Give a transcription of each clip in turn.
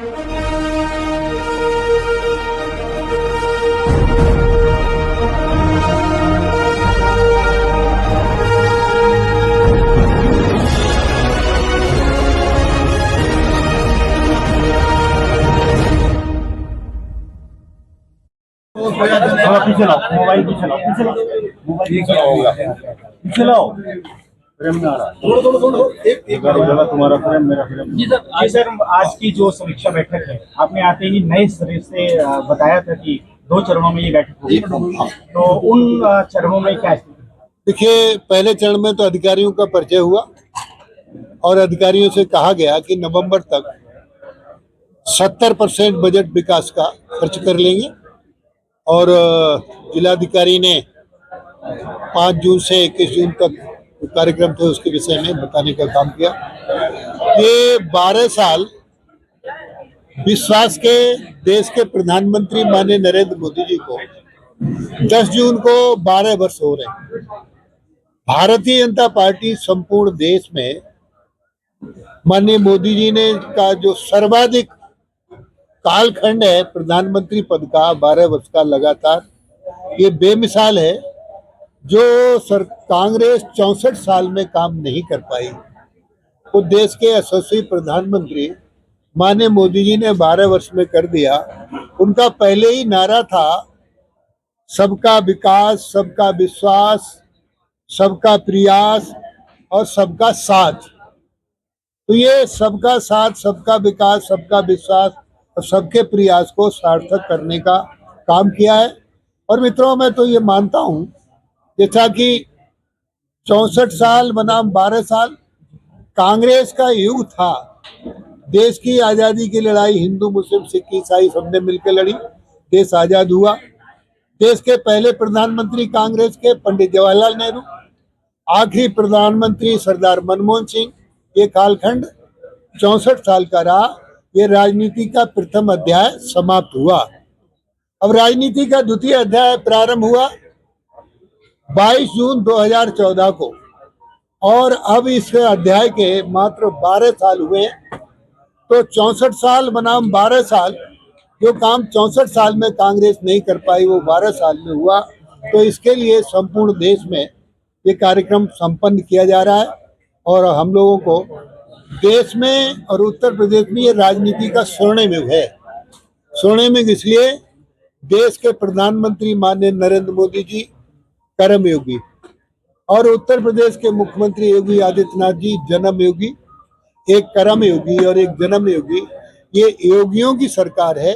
थोड़ा पीछे लाओ, मोबाइल पीछे लाओ, पीछे लाओ, मोबाइल पीछे लाओ। फ्रेम में आ रहा है। एक जगह तुम्हारा फ्रेम, मेरा फ्रेम। जी सर, आज की जो समीक्षा बैठक है, आपने आते ही नए सिरे से बताया था कि 2 चरणों में ये बैठक होगी, तो उन चरणों में क्या स्थिति है? देखिए, पहले चरण में तो अधिकारियों का परिचय हुआ और अधिकारियों से कहा गया कि नवंबर तक 70% बजट विकास का खर्च कर लेंगे और जिलाधिकारी ने 5 जून से 21 जून तक कार्यक्रम थे उसके विषय में बताने का काम किया। ये 12 साल विश्वास के देश के प्रधानमंत्री माननीय नरेंद्र मोदी जी को 10 जून को 12 वर्ष हो रहे हैं। भारतीय जनता पार्टी संपूर्ण देश में माननीय मोदी जी ने का जो सर्वाधिक कालखंड है प्रधानमंत्री पद का 12 वर्ष का लगातार, ये बेमिसाल है। जो कांग्रेस 64 साल में काम नहीं कर पाई, वो देश के यशस्वी प्रधानमंत्री माननीय मोदी जी ने 12 वर्ष में कर दिया। उनका पहले ही नारा था सबका विकास, सबका विश्वास, सबका प्रयास और सबका साथ। तो ये सबका साथ, सबका विकास, सबका विश्वास और सबके प्रयास को सार्थक करने का काम किया है। और मित्रों, मैं तो ये मानता हूँ जैसा कि 64 साल बनाम 12 साल कांग्रेस का युग था। देश की आज़ादी की लड़ाई हिंदू, मुस्लिम, सिख, ईसाई सबने मिलकर लड़ी, देश आज़ाद हुआ। देश के पहले प्रधानमंत्री कांग्रेस के पंडित जवाहरलाल नेहरू, आखिरी प्रधानमंत्री सरदार मनमोहन सिंह। ये कालखंड 64 साल का रहा। ये राजनीति का प्रथम अध्याय समाप्त हुआ। अब राजनीति का द्वितीय अध्याय प्रारंभ हुआ 22 जून 2014 को, और अब इस अध्याय के मात्र 12 साल हुए। तो 64 साल बनाम 12 साल, जो काम 64 साल में कांग्रेस नहीं कर पाई वो 12 साल में हुआ। तो इसके लिए संपूर्ण देश में ये कार्यक्रम संपन्न किया जा रहा है और हम लोगों को देश में और उत्तर प्रदेश में ये राजनीति का स्वर्णिम युग है। स्वर्णिम युग इसलिए, देश के प्रधानमंत्री माननीय नरेंद्र मोदी जी कर्मयोगी और उत्तर प्रदेश के मुख्यमंत्री योगी आदित्यनाथ जी जन्म योगी, एक कर्मयोगी और एक जन्म योगी। ये योगियों की सरकार है,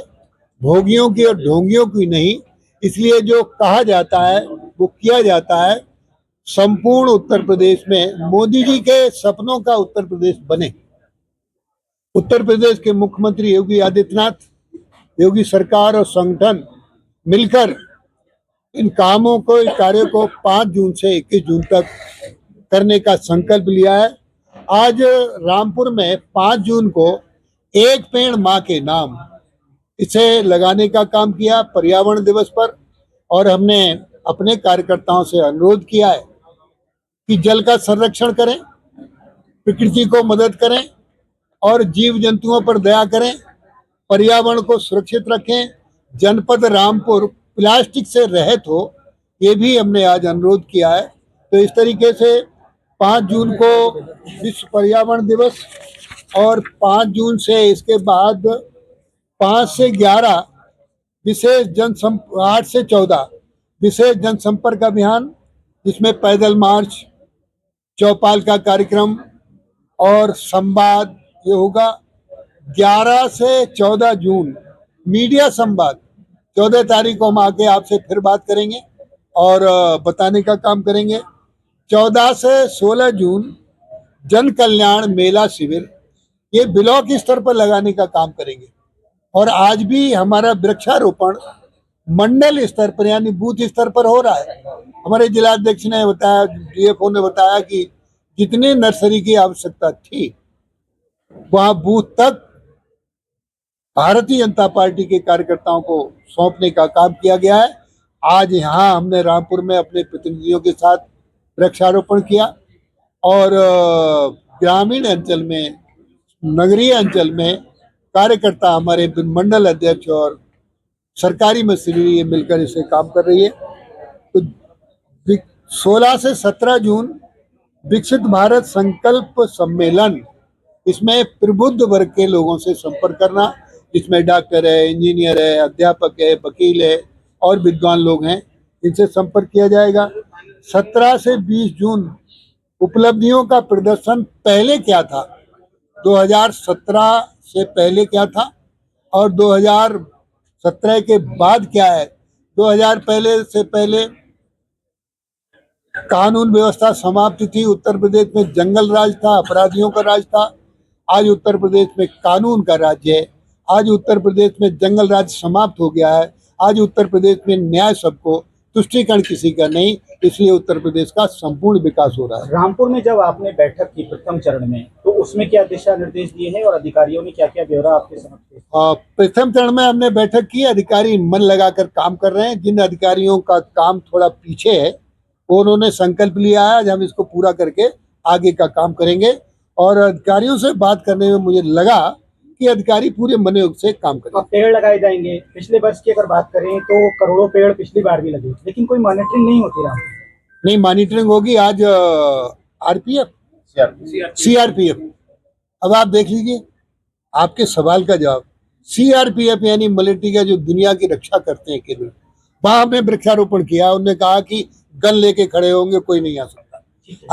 भोगियों की और ढोंगियों की नहीं। इसलिए जो कहा जाता है वो किया जाता है। संपूर्ण उत्तर प्रदेश में मोदी जी के सपनों का उत्तर प्रदेश बने। उत्तर प्रदेश के मुख्यमंत्री योगी आदित्यनाथ, योगी सरकार और संगठन मिलकर इन कामों को, इन कार्यों को 5 जून से 21 जून तक करने का संकल्प लिया है। आज रामपुर में 5 जून को एक पेड़ मां के नाम इसे लगाने का काम किया पर्यावरण दिवस पर। और हमने अपने कार्यकर्ताओं से अनुरोध किया है कि जल का संरक्षण करें, प्रकृति को मदद करें और जीव जंतुओं पर दया करें, पर्यावरण को सुरक्षित रखें, जनपद रामपुर प्लास्टिक से रहित हो, ये भी हमने आज अनुरोध किया है। तो इस तरीके से 5 जून को विश्व पर्यावरण दिवस और 5 जून से इसके बाद 5 से 11 विशेष 8 से 14 विशेष जनसंपर्क अभियान, जिसमें पैदल मार्च, चौपाल का कार्यक्रम और संवाद ये होगा। 11 से 14 जून मीडिया संवाद, 14 तारीख को हम आके आपसे फिर बात करेंगे और बताने का काम करेंगे। 14 से 16 जून जन कल्याण मेला शिविर, ये ब्लॉक स्तर पर लगाने का काम करेंगे। और आज भी हमारा वृक्षारोपण मंडल स्तर पर यानी बूथ स्तर पर हो रहा है। हमारे जिलाध्यक्ष ने बताया, डीएफओ ने बताया कि जितनी नर्सरी की आवश्यकता थी वहां बूथ तक भारतीय जनता पार्टी के कार्यकर्ताओं को सौंपने का काम किया गया है। आज यहाँ हमने रामपुर में अपने प्रतिनिधियों के साथ वृक्षारोपण किया और ग्रामीण अंचल में, नगरीय अंचल में कार्यकर्ता, हमारे मंडल अध्यक्ष और सरकारी मशीनरी ये मिलकर इसे काम कर रही है। तो 16 से 17 जून विकसित भारत संकल्प सम्मेलन, इसमें प्रबुद्ध वर्ग के लोगों से संपर्क करना, जिसमें डॉक्टर है, इंजीनियर है, अध्यापक है, वकील है और विद्वान लोग हैं, इनसे संपर्क किया जाएगा। 17 से 20 जून उपलब्धियों का प्रदर्शन पहले क्या था, 2017 से पहले क्या था और 2017 के बाद क्या है। 2000 पहले से पहले कानून व्यवस्था समाप्त थी, उत्तर प्रदेश में जंगल राज था, अपराधियों का राज था। आज उत्तर प्रदेश में कानून का राज्य है। आज उत्तर प्रदेश में जंगल राज समाप्त हो गया है। आज उत्तर प्रदेश में न्याय सबको, तुष्टीकरण किसी का नहीं, इसलिए उत्तर प्रदेश का संपूर्ण विकास हो रहा है। रामपुर में जब आपने बैठक की प्रथम चरण में, तो उसमें क्या दिशा निर्देश दिए हैं और अधिकारियों ने क्या क्या ब्यौरा आपके समक्ष पेश? प्रथम चरण में हमने बैठक की, अधिकारी मन लगाकर काम कर रहे हैं। जिन अधिकारियों का काम थोड़ा पीछे है वो उन्होंने संकल्प लिया है, आज हम इसको पूरा करके आगे का काम करेंगे। और अधिकारियों से बात करने में मुझे लगा कि अधिकारी पूरे मनोयोग से काम करें। पेड़ लगाए जाएंगे। पिछले वर्ष की अगर बात करें तो करोड़ों पेड़ पिछली बार भी लगे, लेकिन कोई मॉनिटरिंग नहीं होती रहा। नहीं, मॉनिटरिंग होगी। आज आरपीएफ, सीआरपीएफ, अब आप देख लीजिए, आपके सवाल का जवाब, सीआरपीएफ यानी मिलिट्री का जो दुनिया की रक्षा करते हैं केंद्र, वहां हमने वृक्षारोपण किया। उन्होंने कहा कि गन लेके खड़े होंगे, कोई नहीं आ सकता।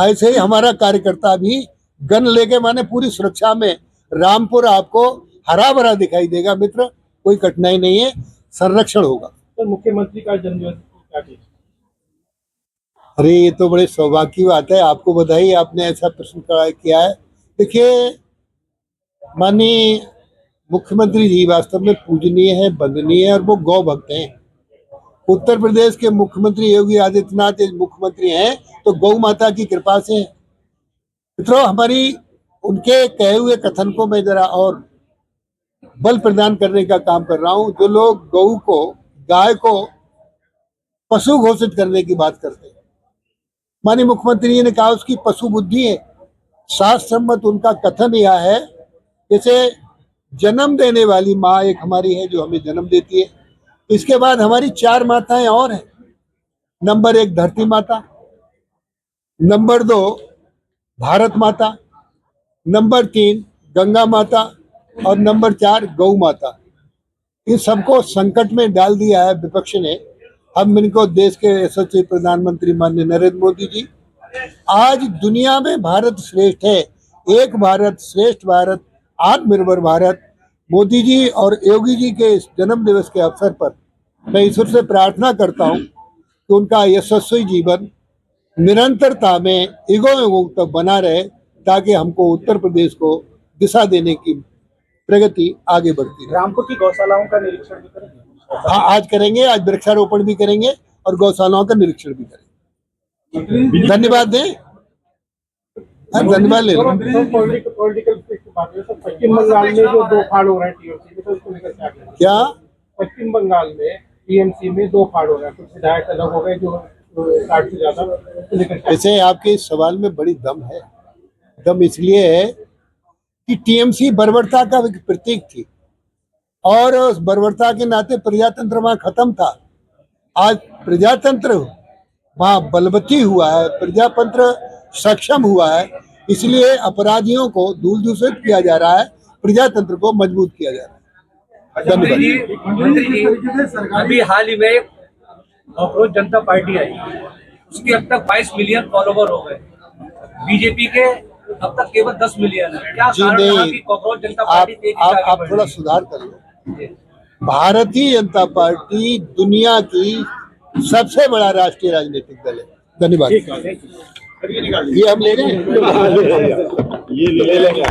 ऐसे ही हमारा कार्यकर्ता भी गन लेके, माने पूरी सुरक्षा में रामपुर आपको हरा भरा दिखाई देगा मित्र, कोई कठिनाई नहीं है, संरक्षण होगा। तो मुख्यमंत्री का जन्मदिन क्या किया? अरे ये तो बड़े सौभाग्य की बात है, आपको बधाई, आपने ऐसा प्रश्न किया है। देखिए, माननीय मुख्यमंत्री जी वास्तव में पूजनीय है, वंदनीय है और वो गौ भक्त हैं। उत्तर प्रदेश के मुख्यमंत्री योगी आदित्यनाथ मुख्यमंत्री हैं तो गौ माता की कृपा से। मित्रों, हमारी उनके कहे हुए कथन को मैं जरा और बल प्रदान करने का काम कर रहा हूं। जो लोग गौ को, गाय को पशु घोषित करने की बात करते हैं, माननीय मुख्यमंत्री जी ने कहा उसकी पशु बुद्धि है। शास्त्र सम्मत उनका कथन यह है, जैसे जन्म देने वाली माँ एक हमारी है जो हमें जन्म देती है, इसके बाद हमारी 4 माताएं और हैं। नंबर 1 धरती माता, नंबर 2 भारत माता, नंबर 3 गंगा माता और नंबर 4 गौ माता। इन सबको संकट में डाल दिया है विपक्ष ने। हम इनको, देश के यशस्वी प्रधानमंत्री माननीय नरेंद्र मोदी जी, आज दुनिया में भारत श्रेष्ठ है, एक भारत श्रेष्ठ भारत, आत्मनिर्भर भारत। मोदी जी और योगी जी के इस जन्म दिवस के अवसर पर मैं ईश्वर से प्रार्थना करता हूं कि उनका यशस्वी जीवन निरंतरता में युगों युगों तक बना रहे, ताकि हमको उत्तर प्रदेश को दिशा देने की प्रगति आगे बढ़ती रहे। रामपुर की गौशालाओं का निरीक्षण भी करेंगे? हाँ, आज करेंगे, आज वृक्षारोपण भी करेंगे और गौशालाओं का निरीक्षण भी करेंगे। धन्यवाद दें, धन्यवाद ले लो। पश्चिम बंगाल में जो 2 फाड़ हो रहे हैं टीएमसी में, तो उसको लेकर क्या? पश्चिम बंगाल में टीएमसी में 2 फाड़ हो रहे हैं, कुछ विधायक अलग हो गए जो 60 से ज्यादा। ऐसे आपके इस सवाल में बड़ी दम है। दम इसलिए है कि टीएमसी बर्बरता का एक प्रतीक थी और उस बर्बरता के नाते प्रजातंत्र वहां खत्म था। आज प्रजातंत्र वहां बलवती हुआ है, प्रजातंत्र सक्षम हुआ है, इसलिए अपराधियों को धूल दूषित किया जा रहा है, प्रजातंत्र को मजबूत किया जा रहा है। अभी हाल ही में कॉकरोच जनता पार्टी आई, उसके अब तक 22 मिलियन फॉलोवर हो गए। बीजेपी के अब तक केवल 10 मिलियन है। क्या कारण रहा कि कॉकरोच जनता पार्टी तेजी से आगे बढ़ रही है? थोड़ा सुधार कर लो। भारतीय जनता पार्टी दुनिया की सबसे बड़ा राष्ट्रीय राजनीतिक दल है। धन्यवाद। ये हम ले रहे हैं, ये ले लेंगे।